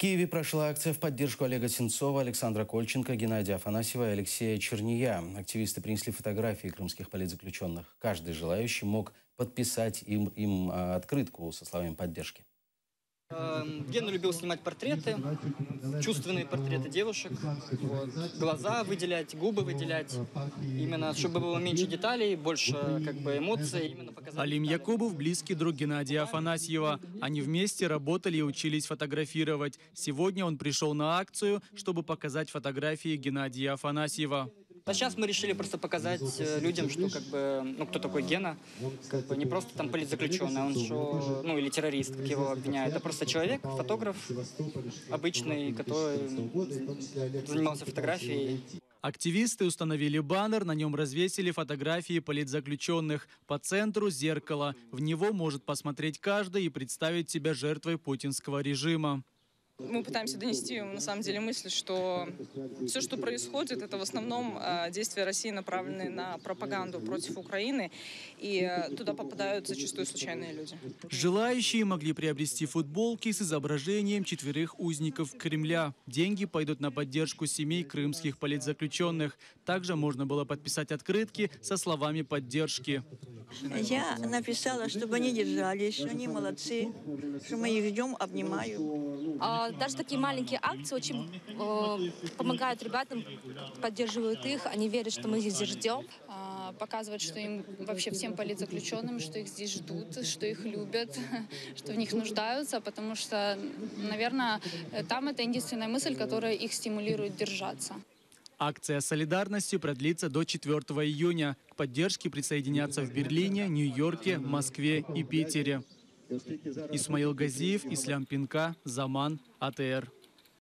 Киеве прошла акция в поддержку Олега Сенцова, Александра Кольченко, Геннадия Афанасьева и Алексея Черния. Активисты принесли фотографии крымских политзаключенных. Каждый желающий мог подписать им открытку со словами поддержки. Гена любил снимать портреты, чувственные портреты девушек, глаза выделять, губы выделять, именно чтобы было меньше деталей, больше эмоций. Именно Алим Якубов – близкий друг Геннадия Афанасьева. Они вместе работали и учились фотографировать. Сегодня он пришел на акцию, чтобы показать фотографии Геннадия Афанасьева. Сейчас мы решили просто показать людям, что кто такой Гена, не просто там политзаключенный, он же, или террорист, как его обвиняют, а просто человек, фотограф обычный, который занимался фотографией. Активисты установили баннер, на нем развесили фотографии политзаключенных. По центру зеркало. В него может посмотреть каждый и представить себя жертвой путинского режима. Мы пытаемся донести, на самом деле, мысль, что все, что происходит, это в основном действия России, направленные на пропаганду против Украины, и туда попадают зачастую случайные люди. Желающие могли приобрести футболки с изображением 4 узников Кремля. Деньги пойдут на поддержку семей крымских политзаключенных. Также можно было подписать открытки со словами поддержки. Я написала, чтобы они держались, что они молодцы, что мы их ждем, обнимаю. Даже такие маленькие акции очень помогают ребятам, поддерживают их, они верят, что мы их здесь ждем. Показывать, что им вообще всем политзаключенным, что их здесь ждут, что их любят, что в них нуждаются, потому что, наверное, там это единственная мысль, которая их стимулирует держаться. Акция солидарности продлится до 4 июня. К поддержке присоединятся в Берлине, Нью-Йорке, Москве и Питере. Исмаил Газиев, Ислам Пинка, Заман, АТР.